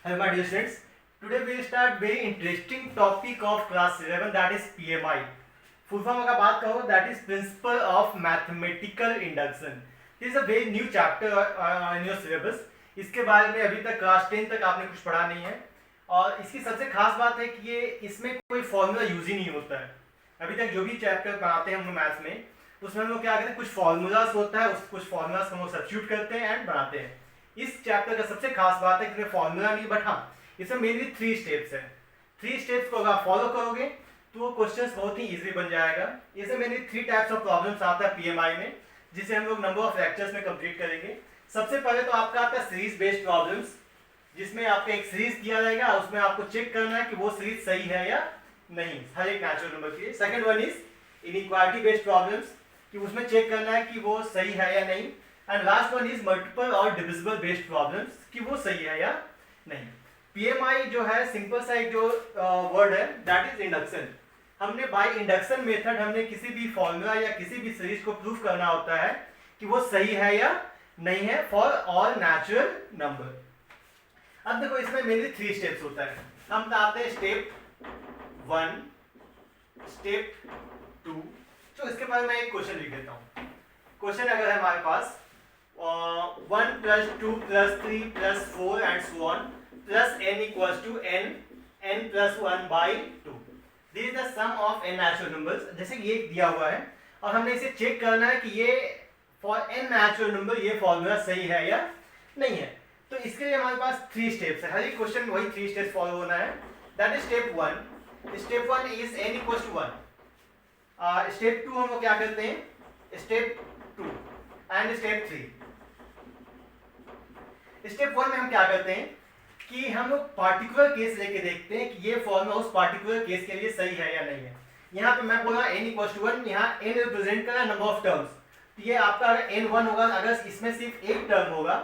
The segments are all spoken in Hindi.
Hello my dear students. Today we will start very interesting topic of class 11, that is PMI. Full form अगर बात करो that is Principle of Mathematical Induction. This is a very new chapter in your syllabus. इसके बारे में अभी तक क्लास 10 तक आपने कुछ पढ़ा नहीं है और इसकी सबसे खास बात है कि ये इसमें कोई फॉर्मूला यूज ही नहीं होता है। अभी तक जो भी चैप्टर पढ़ाते हैं हम लोग मैथ्स में उसमें हम लोग क्या करते हैं, कुछ फॉर्मूलाज होता है, कुछ फॉर्मूलाज हम लोग सब्स्टिट्यूट करते हैं एंड बनाते हैं। इस चैप्टर का सबसे खास बात है कि इसमें फॉर्मूला नहीं, बट हाँ इसमें मेनली 3 स्टेप्स है। 3 स्टेप्स को अगर आप फॉलो करोगे तो वो क्वेश्चंस बहुत ही इजी बन जाएगा। इसमें मेनली 3 टाइप्स ऑफ प्रॉब्लम्स आता है पीएमआई में, जिसे हम लोग नंबर ऑफ लेक्चर्स में कंप्लीट करेंगे। सबसे पहले तो आपका आता है सीरीज बेस्ड प्रॉब्लम्स, जिसमें आपका एक सीरीज दिया रहेगा, उसमें आपको चेक करना है कि वो सीरीज सही है या नहीं हर एक नेचुरल नंबर के लिए। Second one is inequality based problems, कि उसमें चेक करना है कि वो सही है या नहीं। And last one is multiple और डिविजिबल बेस्ड प्रॉब्लम्स, कि वो सही है या नहीं। पीएमआई जो है सिंपल सा एक जो वर्ड है दैट इज इंडक्शन। हमने बाय इंडक्शन मेथड हमने किसी भी फॉर्मूला या किसी भी सीरीज को प्रूफ करना होता है कि वो सही है या नहीं है फॉर ऑल नेचुरल नंबर। अब देखो इसमें मेनली 3 स्टेप्स होता है। हम बताते हैं स्टेप 1, स्टेप 2। तो इसके बाद मैं एक क्वेश्चन लिख देता हूँ। क्वेश्चन अगर है हमारे पास 1 + 2 + 3 + 4 and so on plus n equals to n + 1/2। This is the sum of n natural numbers. जैसे कि ये दिया हुआ है और हमने इसे चेक करना है कि ये फॉर n नेचुरल नंबर ये फॉर्मूला सही है या नहीं है। तो इसके लिए हमारे पास 3 स्टेप्स है। हर एक क्वेश्चन वही 3 स्टेप्स फॉलो होना है। That is step 1। Step 1 is n equals to 1। Step 2 हम लोग क्या करते हैं, स्टेप 2 एंड स्टेप 3। स्टेप 1 में हम क्या करते हैं कि हम लोग पार्टिकुलर केस लेके देखते हैं कि ये फॉर्मूला उस पार्टिकुलर केस के लिए सही है या नहीं है। यहाँ पे मैं बोला n इक्वल्स टू 1, यहाँ n रिप्रेजेंट कर रहा है नंबर ऑफ टर्म्स। तो ये आपका अगर n 1 होगा, अगर इसमें सिर्फ एक टर्म होगा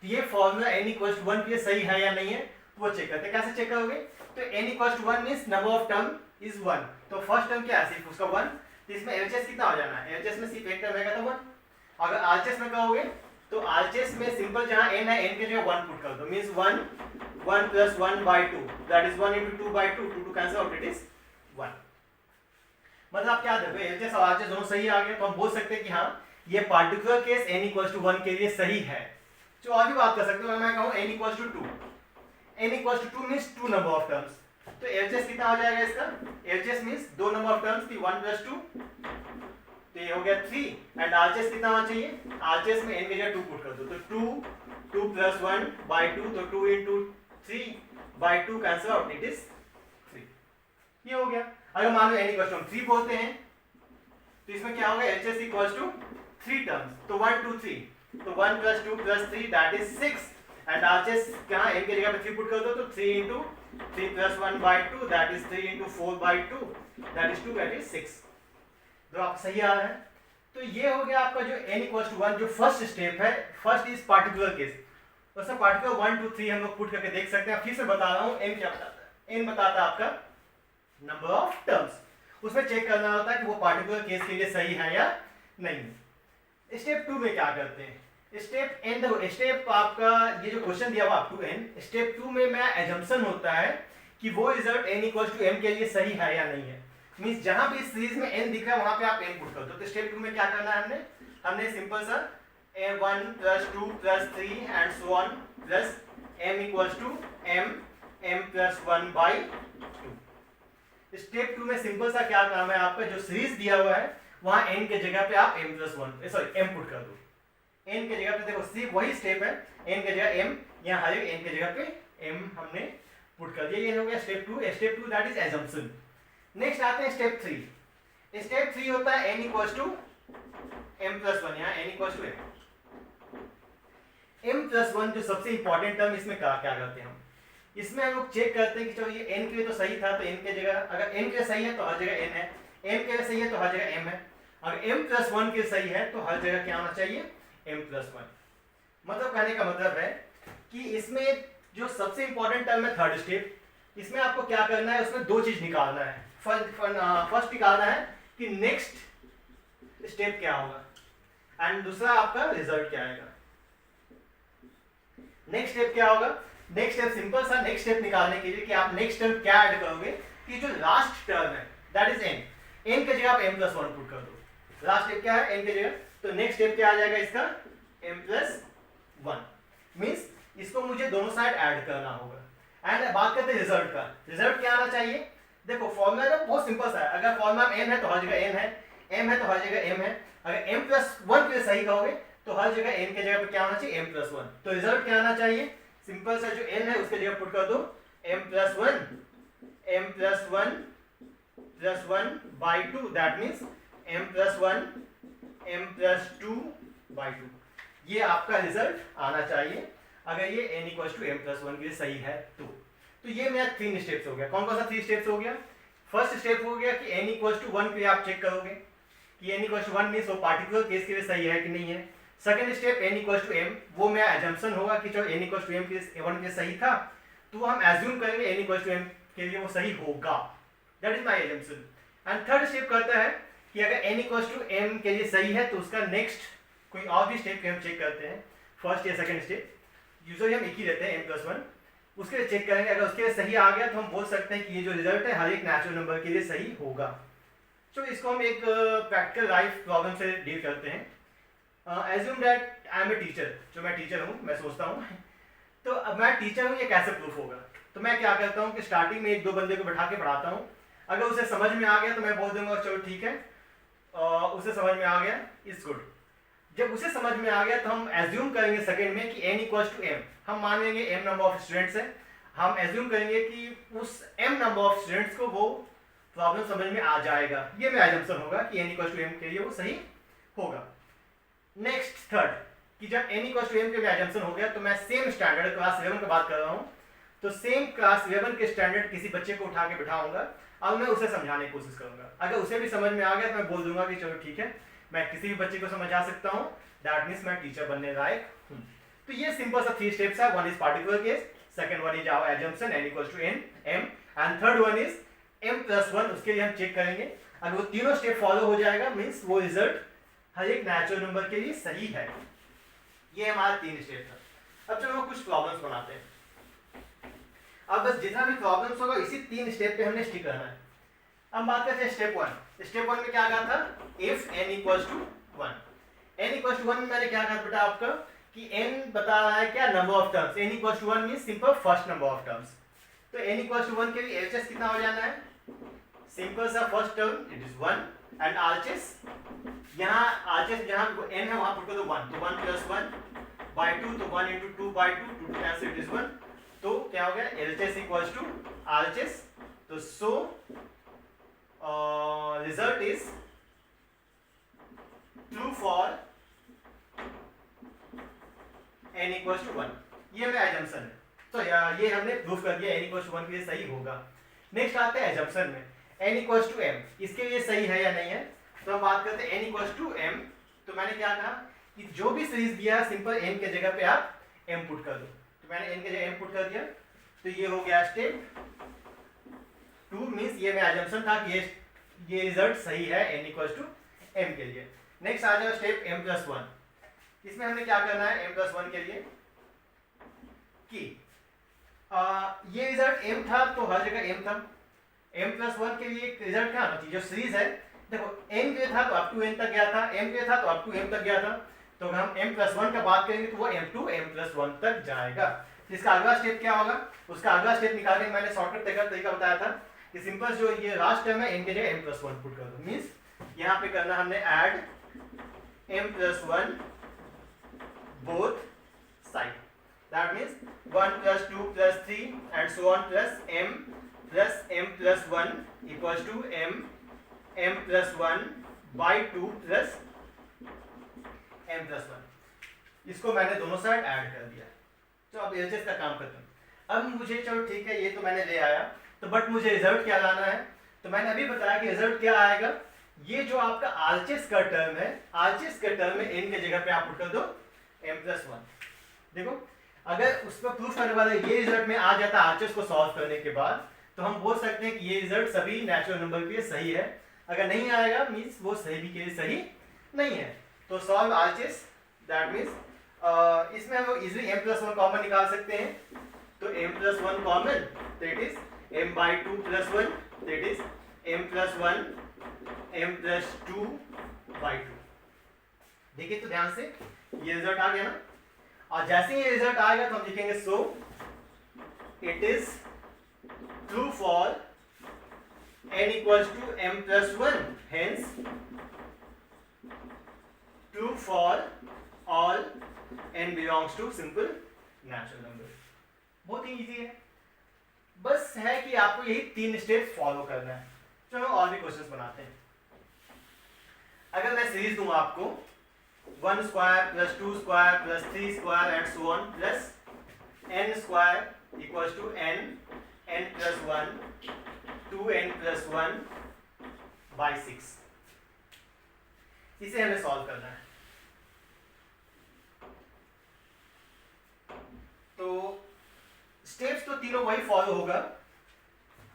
तो ये फॉर्मूला n इक्वल्स टू 1 के लिए सही है या नहीं है वो चेक करते हैं। कैसे चेक करोगे, तो n equals to 1 means number of term is 1। तो फर्स्ट टर्म क्या है, सिर्फ उसका 1। तो इसमें एलएचएस कितना हो जाना है, एलएचएस में सिर्फ एक टर्म रहेगा तो 1। अगर आरएचएस में कहोगे तो आरएचएस में सिंपल जहां n है n के जगह 1 पुट कर दो, means 1 + 1/2 that is 1 * 2/2, 2 cancel out, it is 1। मतलब क्या देखो एलएचएस और आरएचएस दोनों सही आ गए तो हम बोल सकते हैं कि हाँ ये पार्टिकुलर केस n = 1 के लिए सही है। तो और भी बात कर सकते हो, मैं कहूं n = 2, n = 2 means 2 number of terms. तो एलएचएस कितना हो जाएगा इसका, LHS means 2 number of terms की 1 + 2, तो ये हो गया 3। एंड आरएचएस कितना होना चाहिए, आरएचएस में n की जगह 2 पुट कर दो, तो 2 + 1/2, तो 2 × 3/2 कैंसिल आउट, इट इज 3। ये हो गया। अगर मान लो n = 3 बोलते हैं तो इसमें क्या होगा, एलएचएस = 3 टर्म्स, तो 1 2 3, तो 1 + 2 + 3 दैट इज 6। एंड आरएचएस कहां n की जगह पे 3 पुट कर दो, तो 3 × 3 + 1/2 that is 3 × 4/2 that is 2, that is 6। तो आप सही आ रहा है। तो ये हो गया आपका जो n = 1 जो फर्स्ट स्टेप है। फर्स्ट इज पार्टिकुलर केस, उसमें पार्टिकुलर 1 2 3 हम लोग पुट करके देख सकते हैं। फिर से बता रहा हूं n क्या बताता है, n बताता है आपका नंबर ऑफ टर्म्स। उसमें चेक करना होता है कि वो पार्टिकुलर केस के लिए सही है या नहीं। स्टेप 2 में क्या करते हैं, स्टेप n देखो, स्टेप आपका ये जो क्वेश्चन दिया हुआ अप टू n, स्टेप 2 में मैं एजम्पशन होता है कि वो रिजल्ट n = m के लिए सही है या नहीं है। मींस जहां भी इस सीरीज में n दिख रहा है वहां पे आप n पुट कर दो। तो स्टेप 2 में क्या करना है, हमने सिंपल सा 1 + 2 + 3 and so on plus m = m + 1/2। Step 2 में सिंपल सा क्या काम है, आपका जो सीरीज दिया हुआ है वहां n के जगह पे आप m पुट कर दो। n के जगह पे देखो सिर्फ वही स्टेप है, n के जगह m, यहाँ हर एक n के जगह पे m हमने पुट कर दिया। ये हो गया step 2। Step 2 that is assumption. Next आते हैं स्टेप 3। स्टेप 3 होता है n = m + 1, यहाँ n = m + 1 जो सबसे इंपॉर्टेंट टर्म, इसमें क्या क्या करते हैं हम, इसमें हम लोग चेक करते हैं कि चलो ये n के लिए तो सही था, तो n के जगह अगर n के लिए सही है तो हर जगह n है, m के लिए सही है तो हर जगह m है। अगर m + 1 के सही है तो हर जगह क्या होना चाहिए, m + 1। मतलब कहने का मतलब है कि इसमें जो सबसे इंपॉर्टेंट टर्म है थर्ड स्टेप, इसमें आपको क्या करना है, उसमें 2 चीज निकालना है। फर्स्ट निकालना है कि नेक्स्ट स्टेप क्या होगा एंड दूसरा आपका रिजल्ट क्या आएगा। नेक्स्ट स्टेप क्या होगा नेक्स्ट स्टेप सिंपल सा नेक्स्ट स्टेप निकालने के लिए कि आप नेक्स्ट टर्म क्या ऐड करोगे कि जो लास्ट टर्म है दैट इज n, n की जगह आप m प्लस 1 पुट कर दो। लास्ट स्टेप क्या है n की जगह, तो नेक्स्ट स्टेप क्या आ जाएगा इसका m प्लस 1 मींस इसको मुझे दोनों साइड ऐड करना होगा। एंड बात करते हैं रिजल्ट का, रिजल्ट क्या आना चाहिए। देखो फॉर्मूला तो बहुत सिंपल सा है, अगर फॉर्मूला m है तो हर जगह n है, m है तो हर जगह m है। अगर m प्लस 1 के लिए सही कहोगे तो हर जगह n के जगह पे क्या होना चाहिए m प्लस 1। तो रिजल्ट क्या आना चाहिए, सिंपल सा जो n है उसके जगह पुट कर दो m plus 1 plus 1 by 2 that means m plus 1 m plus 2 by 2। ये आपका रिजल्ट आना चाहिए अगर ये n equal to m plus 1 के लिए सही है तो ये मेरा 3 स्टेप्स हो गया। कौन कौन सा 3 स्टेप्स हो गया। फर्स्ट स्टेप हो गया कि n इक्वल टू 1 के लिए आप चेक करोगे कि n इक्वल टू 1 मीन्स वो पार्टिकुलर केस के लिए सही है कि नहीं है। Second step n equal to m, वो मेरा एजम्पशन होगा कि जो n इक्वल टू m के 1 के सही था तो हम एज्यूम करेंगे n इक्वल टू m के लिए वो सही होगा, that is my assumption. And third step करता है कि अगर n इक्वल टू m के लिए सही है तो उसका नेक्स्ट कोई और भी स्टेप हम चेक करते हैं, फर्स्ट या सेकंड स्टेप, यूजुअली हम एक ही लेते हैं m प्लस 1, उसके लिए चेक करेंगे। अगर उसके लिए सही आ गया तो हम बोल सकते हैं कि ये जो रिजल्ट है हर एक नेचुरल नंबर के लिए सही होगा। तो इसको हम एक प्रैक्टिकल लाइफ प्रॉब्लम से डील करते हैं। Assume that I am a teacher, जो मैं टीचर हूँ, मैं सोचता हूँ तो अब मैं टीचर हूँ ये कैसे प्रूफ होगा। तो मैं क्या करता हूँ कि स्टार्टिंग में एक दो बंदे को बैठा के पढ़ाता हूँ, अगर उसे समझ में आ गया तो मैं बोल दूंगा चलो ठीक है, उसे समझ में आ गया इज गुड। जब उसे समझ में आ गया तो हम एज्यूम करेंगे सेकंड में कि n इक्वल्स टू m, हम मान लेंगे m नंबर ऑफ स्टूडेंट्स है, हम एज्यूम करेंगे कि उस m नंबर ऑफ स्टूडेंट्स को वो प्रॉब्लम समझ में आ जाएगा। ये मेरा एजम्पशन होगा कि n इक्वल्स टू m के लिए वो सही होगा। नेक्स्ट थर्ड कि जब n इक्वल्स टू m के लिए एजम्पशन हो गया तो मैं सेम स्टैंडर्ड क्लास 11 की बात कर रहा हूँ, तो सेम क्लास 11 के स्टैंडर्ड किसी बच्चे को उठा के बिठाऊंगा और मैं उसे समझाने की कोशिश करूंगा। अगर उसे भी समझ में आ गया तो मैं बोल दूंगा कि चलो ठीक है, मैं किसी भी बच्चे को समझा सकता हूँ, दैट मीन्स मैं टीचर बनने लायक हूँ। तो ये सिंपल सा 3 स्टेप्स है। One is particular case, second one is our assumption n equals to m and third one is m plus 1, उसके लिए हम चेक करेंगे। अगर वो तीनों स्टेप फॉलो हो जाएगा मीन्स वो रिजल्ट हर एक नेचुरल नंबर के लिए सही है। ये हमारा 3 स्टेप था। अब चलो कुछ प्रॉब्लम्स बनाते हैं। अब बस जितना भी प्रॉब्लम्स होगा इसी 3 स्टेप पे हमने स्टिक करना है। अब बात करते हैं स्टेप 1। स्टेप 1 में क्या कहा था, if n equals to 1। n equals to 1 में मैंने क्या कहा बेटा आपका कि n बता रहा है क्या, number of terms. n equals to 1 means simple first number of terms. तो n इक्वल्स टू 1 के लिए LHS कितना हो जाना है, सिंपल सा first term it is 1 and RHS यहाँ RHS जहाँ n है वहाँ पुट कर दो 1, तो 1 प्लस 1 बाई 2, तो 1 into 2 by 2, 2 cancel it is 1। तो क्या हो गया LHS इक्वल्स टू RHS। तो so result is true for n equals to 1। ये मेरा एजम्पशन है। तो ये हमने प्रूफ कर दिया n इक्वल्स टू 1 के लिए सही होगा। नेक्स्ट आते हैं एजम्पशन में, n इक्वल्स टू m, इसके लिए सही है या नहीं है। तो हम बात करते हैं n इक्वल्स टू m। तो मैंने क्या कहा कि जो भी सीरीज दिया है सिंपल n के जगह पे आप m पुट कर दो। तो मैंने n के जगह m पुट कर दिया, तो ये हो गया स्टेप 2 मींस ये मेरा एजम्पशन था कि ये रिजल्ट सही है n इक्वल्स टू m के लिए। नेक्स्ट आ जाओ स्टेप m प्लस 1। इसमें हमने क्या करना है m प्लस 1 के लिए कि ये रिजल्ट m था तो हर जगह m था। m प्लस 1 के लिए रिजल्ट क्या होना चाहिए, जो सीरीज है देखो n के लिए था तो अप टू n तक गया था, m के लिए था तो अप टू m तक गया था। तो अगर हम m प्लस 1 का बात करेंगे तो वो m टू m प्लस 1 तक जाएगा। इसका अगला स्टेप क्या होगा, उसका अगला स्टेप निकालने के मैंने शॉर्टकट तरीका बताया था कि सिंपल जो ये लास्ट टर्म है n के जगह m प्लस 1 पुट कर दो। मींस यहाँ पे करना हमने add m plus 1 both side, that means 1 plus 2 plus 3 and so on plus m plus 1 equals to m plus 1 by 2 plus m plus 1। इसको मैंने दोनों साइड ऐड कर दिया। तो अब LHS का काम करते हैं। अब मुझे चलो ठीक है ये तो मैंने ले आया, तो बट मुझे रिजल्ट क्या लाना है। तो मैंने अभी बताया कि रिजल्ट क्या आएगा, ये जो आपका RHS का टर्म है, RHS के टर्म में n के जगह पे आप पुट कर दो m प्लस 1। देखो अगर उस पर प्रूफ करने वाला ये रिजल्ट में आ जाता RHS को सॉल्व करने के बाद तो हम बोल सकते हैं कि ये रिजल्ट सभी नेचुरल नंबर के लिए सही है। अगर नहीं आएगा मींस वो सही भी के लिए सही नहीं है। तो सॉल्व RHS दैट मींस इसमें हम इजीली m प्लस 1 कॉमन निकाल सकते हैं। तो m प्लस वन कॉमन, तो it is m by two plus one, तो it is m plus one m plus two by two. देखिए तो ध्यान से, ये रिजल्ट आ गया ना, और जैसे ही ये रिजल्ट आएगा तो हम लिखेंगे so it is true for n equals to m plus 1, hence true for all n belongs to simple natural number। बहुत ही इजी है, बस है कि आपको यही 3 स्टेप्स फॉलो करना है। चलो और भी क्वेश्चंस बनाते हैं। अगर मैं सीरीज दूं आपको 1 square plus 2 square plus 3 square and so on plus n square equals to n plus 1 2n plus 1 by 6, इसे हमें सॉल्व करना है। तो स्टेप्स तो तीनों वही फॉलो होगा,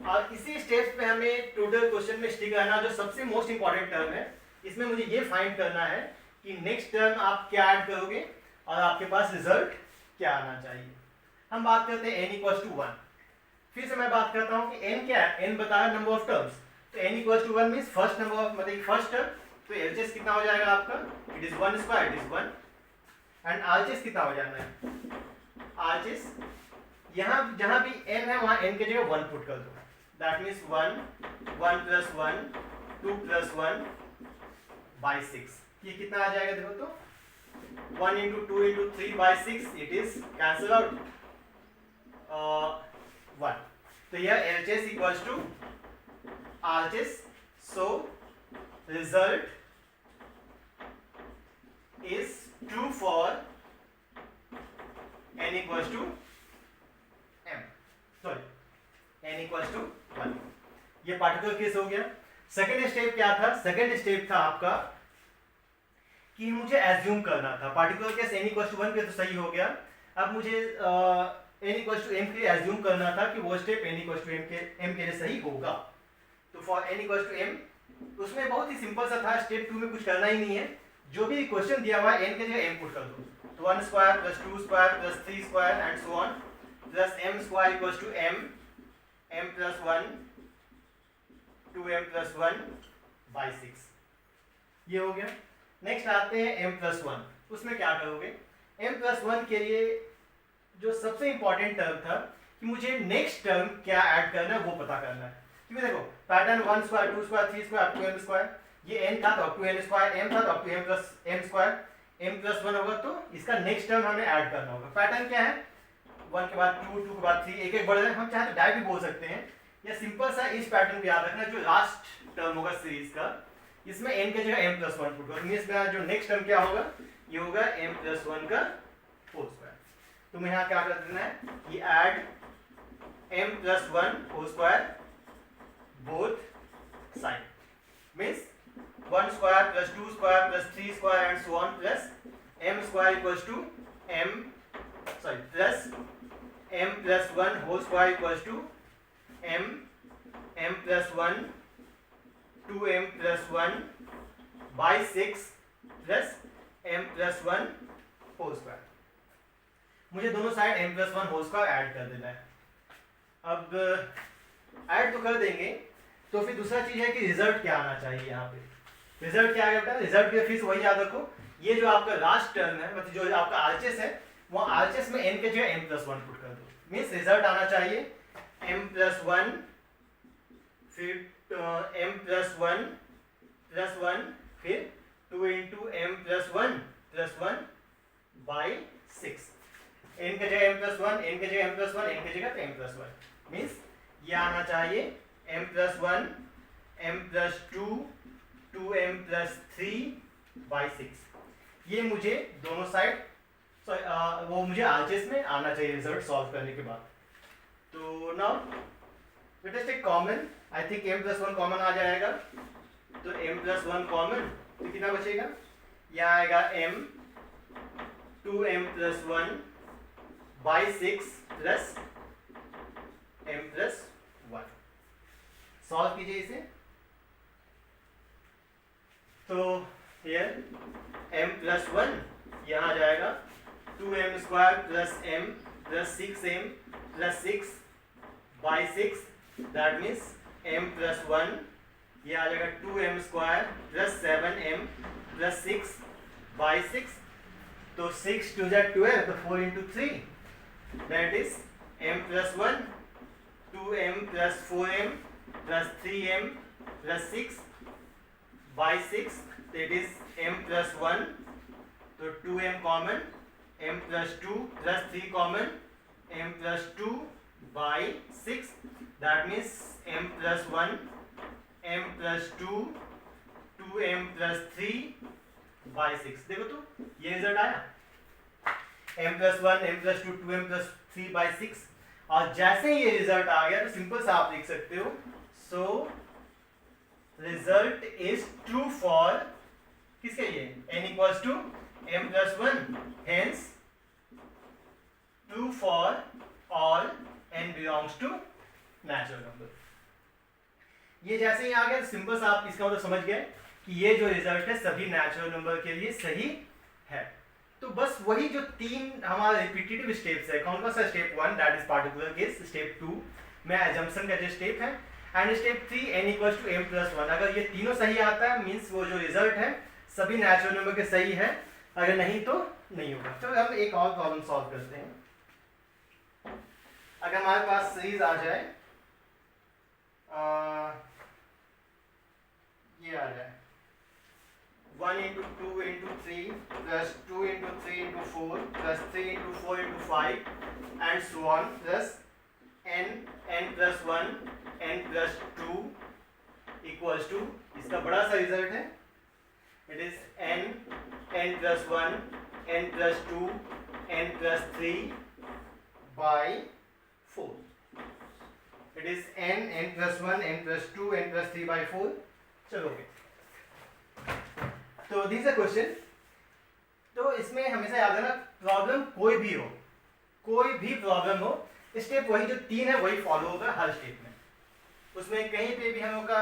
और इसी स्टेप्स पे हमें टोटल क्वेश्चन में स्टिक रहना। जो सबसे मोस्ट इंपॉर्टेंट टर्म है, इसमें मुझे ये फाइंड करना है कि नेक्स्ट टर्म आप क्या ऐड करोगे और आपके पास रिजल्ट क्या आना चाहिए। हम बात करते हैं n इक्वल्स टू 1। फिर से मैं बात करता हूँ कि n क्या है, n बताया नंबर ऑफ टर्म्स, तो n equals to 1 means first number of, मतलब फर्स्ट टर्म, तो एलएचएस कितना हो जाएगा आपका, it is 1 square, it is 1, and RHS कितना हो जाना है, आरएचएस यहाँ जहाँ भी n है वहाँ n की जगह 1 पुट कर दो, that means 1 plus 1 2 plus 1 by 6। ये कितना आ जाएगा देखो तो 1 into 2 into 3 by 6, it is cancel out 1। तो यह LHS equals to RHS, so result is true for n equals to m, sorry n equals to 1। ये पार्टिकुलर केस हो गया। सेकेंड स्टेप क्या था, सेकेंड स्टेप था आपका कि मुझे एज्यूम करना था particular case n equals to 1 पे, तो सही हो गया। अब मुझे n equals to m के लिए एज्यूम करना था कि वो step n equals to m के लिए सही होगा। तो for n equals to m, उसमें बहुत ही सिंपल सा था, स्टेप 2 में कुछ करना ही नहीं है, जो भी क्वेश्चन दिया हुआ है n के जगह m पुट कर दो, तो 1 square plus 2 square plus 3 square and so on plus m square equals to m plus 1 2m plus 1 by 6। ये हो गया। नेक्स्ट आते हैं m प्लस 1। उसमें क्या करोगे, m प्लस 1 के लिए जो सबसे इंपॉर्टेंट टर्म था कि मुझे नेक्स्ट टर्म क्या ऐड करना है वो पता करना है। क्योंकि देखो pattern 1 square 2 square 3 square up to m square, ये n था तो up to n square, m था तो up to m plus m square, m plus 1 होगा तो इसका नेक्स्ट टर्म हमें ऐड करना होगा। पैटर्न क्या है, 1 के बाद 2 2 के बाद 3, एक एक बढ़ जाए, हम चाहे तो डायरेक्ट भी बोल सकते हैं, या सिंपल सा इस पैटर्न को याद रखना, जो लास्ट टर्म होगा सीरीज का, इसमें n के जगह m प्लस 1 पुट करो, इसमें जो नेक्स्ट टर्म क्या होगा, ये होगा m प्लस 1 का होल स्क्वायर। तुम्हें यहाँ क्या कर देना है, ये add m plus 1 whole square both side, means 1 square plus 2 square plus 3 square and so on plus m square equals to plus m plus 1 whole square equals to m plus 1 2m plus 1 by 6 plus m plus 1 whole square। मुझे दोनों side m plus 1 whole square add कर देना है। अब ऐड तो कर देंगे, तो फिर दूसरा चीज है कि रिजल्ट क्या आना चाहिए। यहाँ पे रिजल्ट क्या आ गया, रिजल्ट के फिर वही याद रखो, ये जो आपका लास्ट टर्म है, मतलब जो आपका आरएचएस है, वो आरएचएस में n के जगह m प्लस 1 पुट कर दो, मीन्स रिजल्ट आना चाहिए m प्लस 1 फिर m प्लस 1 फिर 2 into m plus 1 by 6, n के जगह m प्लस 1, n के जगह m प्लस 1, n के जगह m प्लस 1, मीन्स ये आना चाहिए m plus 1 m plus 2 2m plus 3 by 6। ये मुझे दोनों साइड वो मुझे आरएचएस में आना चाहिए रिजल्ट सॉल्व करने के बाद। तो now let us take common, I think m plus 1 common आ जाएगा, तो m प्लस 1 कॉमन, तो कितना बचेगा, यहाँ आएगा m 2m plus 1 by 6 plus m plus 1। Solve कीजिए इसे, तो हियर m प्लस 1 यहाँ आ जाएगा 2m square plus m plus 6m plus 6 by 6, that means m plus 1, ये आ जाएगा 2m square plus 7m plus 6 by 6, तो 6 2 जा 12, तो 4 into 3, that is m plus 1, 2m plus 4m plus 3m plus 6 by 6, that is m plus 1, तो 2m common, m plus 2 plus 3 common, m plus 2 by 6, that means m plus 1, m plus 2, 2m plus 3 by 6। देखो तो ये रिजल्ट आया, m plus 1, m plus 2, 2m plus 3 by 6। और जैसे ही ये रिजल्ट आ गया तो सिंपल सा आप लिख सकते हो, सो रिजल्ट इज ट्रू फॉर किसके लिए, n equals to m plus 1, hence true for all n belongs to natural number। ये जैसे ही आ गया तो सिंपल सा आप इसका मतलब समझ गए कि ये जो रिजल्ट है सभी नेचुरल नंबर के लिए सही है। तो बस वही जो तीन हमारा रिपीटेटिव स्टेप्स है, कौन कौन सा, step 1 that is particular case, step 2 में एजम्पशन का जो स्टेप है, and step 3 n equals to m plus 1। अगर ये तीनों सही आता है मीन्स वो जो रिजल्ट है सभी नेचुरल नंबर के सही है, अगर नहीं तो नहीं होगा। तो हम एक और प्रॉब्लम सॉल्व करते हैं। अगर हमारे पास सीरीज आ जाए, ये आ जाए 1 into 2 into 3 plus 2 into 3 into 4 plus 3 into 4 into 5 and so on plus n plus 1 n plus 2 equals to, इसका बड़ा सा रिजल्ट है, it is n plus 1 n plus 2 n plus 3 by 4, it is n plus 1 n plus 2 n plus 3 by 4। चलो तो दिस अ क्वेश्चन। तो इसमें हमेशा याद रखना, प्रॉब्लम कोई भी हो, कोई भी प्रॉब्लम हो, स्टेप वही जो 3 है वही फॉलो होगा हर स्टेप में, उसमें कहीं पे भी हम लोग का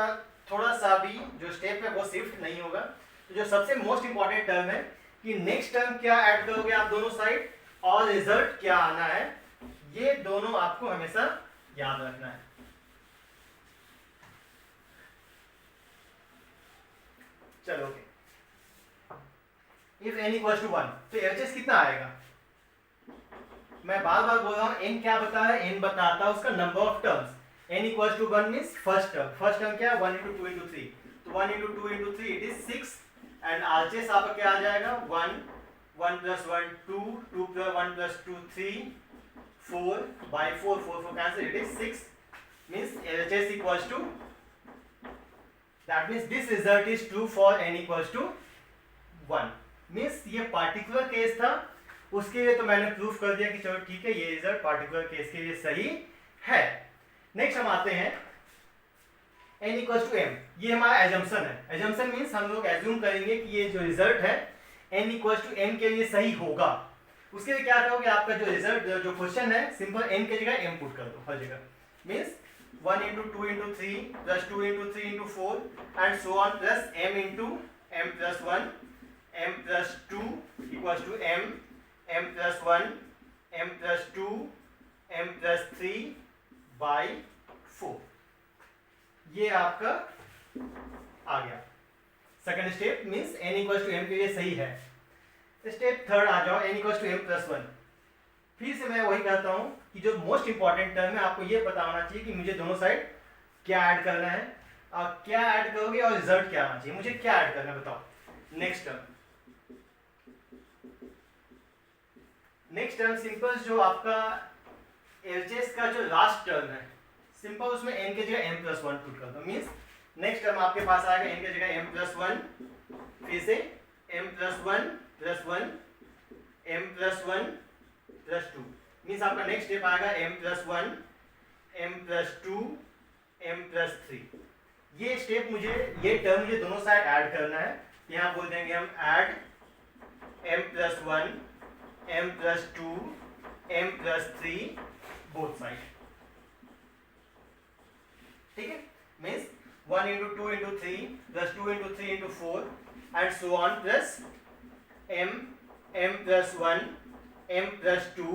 थोड़ा सा भी जो स्टेप है वो शिफ्ट नहीं होगा। तो जो सबसे मोस्ट इंपॉर्टेंट टर्म है कि नेक्स्ट टर्म क्या ऐड करोगे आप दोनों साइड और रिजल्ट क्या आना है, ये दोनों आपको हमेशा याद रखना है। चलो okay, if n equals to 1 तो LHS कितना आएगा, मैं बार बार बोल रहा हूं n क्या बता है, n बताता है उसका number of terms. n equals to 1 means first term क्या है 1 into 2 into 3, तो 1 into 2 into 3 it is 6 and RHS आपका क्या आ जाएगा 1 1 plus 1 2 2 plus 1 plus 2 3 4 by 4 4 4 cancel, it is 6 means LHS equals to, that means this result is true for n equals to 1 means ये पार्टिकुलर केस था, उसके लिए तो मैंने प्रूफ कर दिया कि चलो ठीक है ये रिजल्ट पार्टिकुलर केस के लिए सही है। नेक्स्ट हम आते हैं n इक्वल्स टू m, ये हमारा एजम्पशन है। एजम्पशन मींस हम लोग एज्यूम करेंगे कि ये जो रिजल्ट है n इक्वल्स टू m के लिए सही होगा। उसके लिए क्या करोगे, आपका जो रिजल्ट जो क्वेश्चन है सिंपल n की जगह m पुट कर दो हर जगह, means 1 into 2 into 3 plus 2 into 3 into 4 and so on plus m into m plus 1 m plus 2 equals to m plus 1 m plus 2 m plus 3 by 4। ये आपका आ गया second step, means n equals to m के लिए सही है। स्टेप थर्ड आ जाओ, n equals to m plus 1। फिर से मैं वही कहता हूं कि जो मोस्ट इंपॉर्टेंट टर्म है आपको ये पता होना चाहिए कि मुझे दोनों साइड क्या ऐड करना है, और क्या ऐड करोगे और रिजल्ट क्या आना चाहिए, मुझे क्या ऐड करना है बताओ। नेक्स्ट टर्म सिंपल जो आपका LHS का जो लास्ट टर्म है सिंपल उसमें n की जगह m प्लस 1 पुट कर दो, मींस नेक्स्ट टर्म आपके पास आएगा n की जगह m प्लस 1, फिर से m plus 1 plus 1 m plus 1 plus 2 means आपका नेक्स्ट स्टेप आएगा m plus 1 m plus 2 m plus 3। ये स्टेप मुझे ये टर्म मुझे दोनों साइड ऐड करना है, यहाँ बोल देंगे हम add m plus 1 m plus 2 m plus 3 both side, ठीक है, means 1 into 2 into 3 plus 2 into 3 into 4 and so on plus m plus 1 m plus 2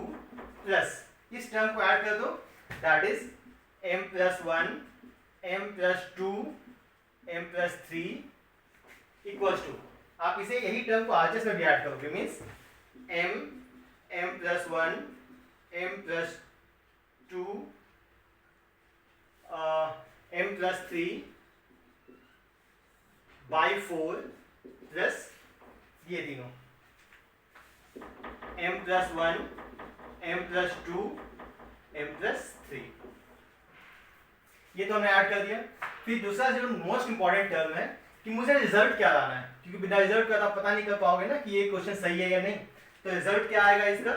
plus इस टर्म को ऐड कर दो, that is m plus 1 m plus 2 m plus 3 equals to, आप इसे यही टर्म को आरएचएस में भी ऐड करोगे, means m plus 1 m plus 2 m plus 3 by 4 plus ये तीनों m plus 1 m plus 2 m plus 3, ये तो हमने ऐड कर दिया। फिर दूसरा जो मोस्ट इंपॉर्टेंट टर्म है कि मुझे रिजल्ट क्या लाना है, क्योंकि बिना रिजल्ट का तो आप पता नहीं कर पाओगे ना कि ये क्वेश्चन सही है या नहीं। तो रिजल्ट क्या आएगा इसका,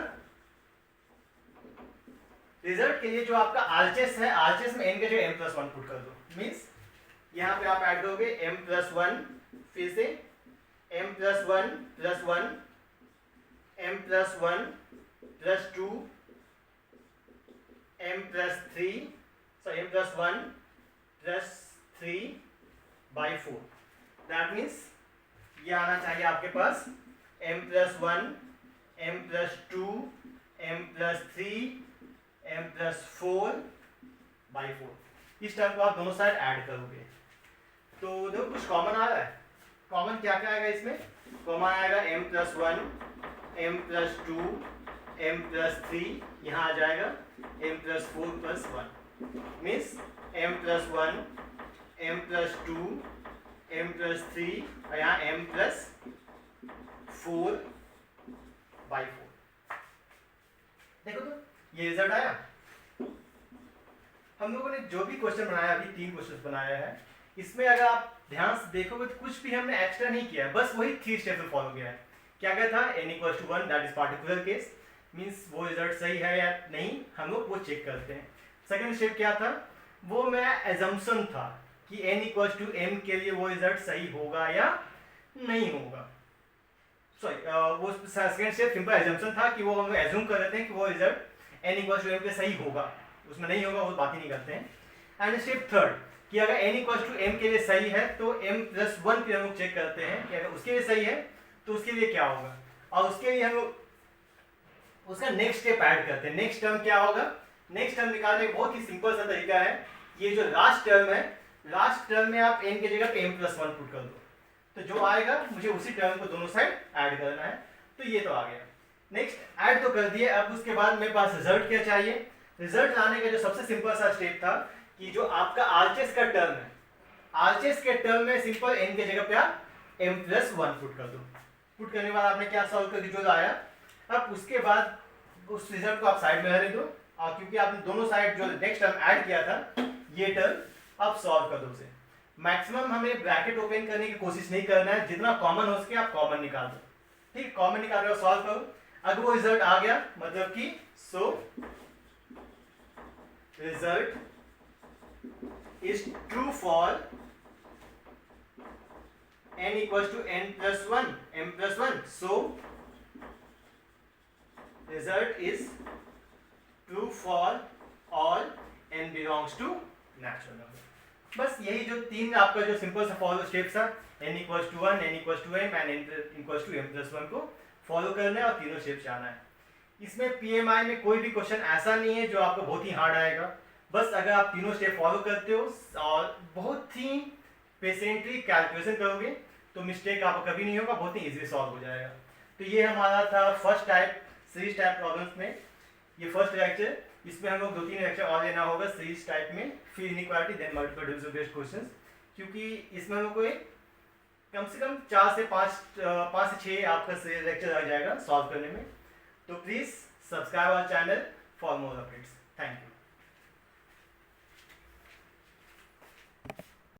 रिजल्ट के लिए जो आपका आरएचएस है, आरएचएस में n के जगह m प्लस 1 पुट कर दो, मीन्स यहाँ पे आप ऐड करोगे m प्लस 1, फिर से m plus 1 plus 1 m plus 1 plus 2 m plus 3, so m plus 1 plus 3 by 4, that means ये आना चाहिए आपके पास m plus 1 m plus 2 m plus 3 m plus 4 by 4। इस टर्म को आप दोनों साइड ऐड करोगे तो देखो कुछ कॉमन आ रहा है। कॉमन क्या क्या आएगा इसमें, कॉमन आएगा m plus 1 m plus 2 m plus 3, यहाँ आ जाएगा m plus 4 plus 1, means m plus 1 m plus 2 m plus 3 और यहाँ m प्लस 4 बाई 4। देखो तो ये रिजल्ट आया। हम लोगों ने जो भी क्वेश्चन बनाया, अभी 3 क्वेश्चन बनाया है, इसमें अगर आप ध्यान से देखोगे तो कुछ भी हमने एक्स्ट्रा नहीं किया है, बस वही 3 स्टेप्स में फॉलो किया है। क्या क्या था, n equals to 1 that is particular case, means वो रिजल्ट सही है या नहीं हम लोग वो चेक करते हैं। सेकंड स्टेप क्या था, वो मेरा एजम्पशन था कि n इक्वल्स टू m के लिए वो रिजल्ट सही होगा या नहीं होगा। सॉरी वो सेकंड स्टेप सिंपल एजम्पशन था कि वो हम एज्यूम कर लेते हैं कि वो result n equals to m पे सही होगा, उसमें नहीं होगा वो बात ही नहीं करते हैं। एंड स्टेप थर्ड कि अगर n इक्वल्स टू m के लिए सही है तो m प्लस 1 पे हम लोग चेक करते हैं कि अगर उसके लिए सही है तो उसके लिए क्या होगा, और उसके लिए हम लोग उसका नेक्स्ट स्टेप ऐड करते हैं। नेक्स्ट टर्म क्या होगा, नेक्स्ट टर्म निकालने का बहुत ही सिंपल सा तरीका है, ये जो लास्ट टर्म है, लास्ट टर्म में आप n की जगह पे m प्लस 1 पुट कर दो, तो जो आएगा मुझे उसी टर्म को दोनों साइड ऐड करना है। तो ये तो आ गया, नेक्स्ट ऐड तो कर दिए। अब उसके बाद मेरे पास रिजल्ट क्या चाहिए, रिजल्ट लाने का जो सबसे सिंपल सा स्टेप था कि जो आपका आरएचएस का टर्म है, आरएचएस के टर्म में सिंपल n के जगह पे आप m प्लस 1 पुट कर दो। पुट करने के बाद आपने क्या सॉल्व करके जो आया, अब उसके बाद उस रिजल्ट को आप साइड में रख दो, और क्योंकि आपने दोनों साइड जो नेक्स्ट टर्म ऐड किया था ये टर्म आप सॉल्व कर दो उसे। मैक्सिमम हमें ब्रैकेट ओपन करने की कोशिश नहीं करना है, जितना कॉमन हो सके आप कॉमन निकाल दो, ठीक, कॉमन निकाल के सॉल्व करो। अगर वो रिजल्ट आ गया मतलब कि सो result is true for n equals to n plus 1 m plus 1, so result is true for all n belongs to natural number। बस यही जो 3 आपका जो सिंपल सा फॉलो स्टेप्स था, n equals to 1 n equals to m and n equals to m plus 1 को फॉलो करना है और तीनों स्टेप्स आना है। इसमें पीएमआई में कोई भी क्वेश्चन ऐसा नहीं है जो आपको बहुत ही हार्ड आएगा, बस अगर आप तीनों स्टेप फॉलो करते हो और बहुत ही पेशेंटली कैलकुलेशन करोगे तो मिस्टेक आपको कभी नहीं होगा, बहुत ही इजीली सॉल्व हो जाएगा। तो ये हमारा था first type series type problems में, ये फर्स्ट लेक्चर। इसमें हम लोग 2-3 लेक्चर और लेना होगा सीरीज टाइप में, फिर inequality then multiple division based questions, क्योंकि इसमें हम लोग को कम से कम 4 से 6 आपका लेक्चर आ जाएगा सॉल्व करने में। तो please subscribe our channel for more updates. Thank you.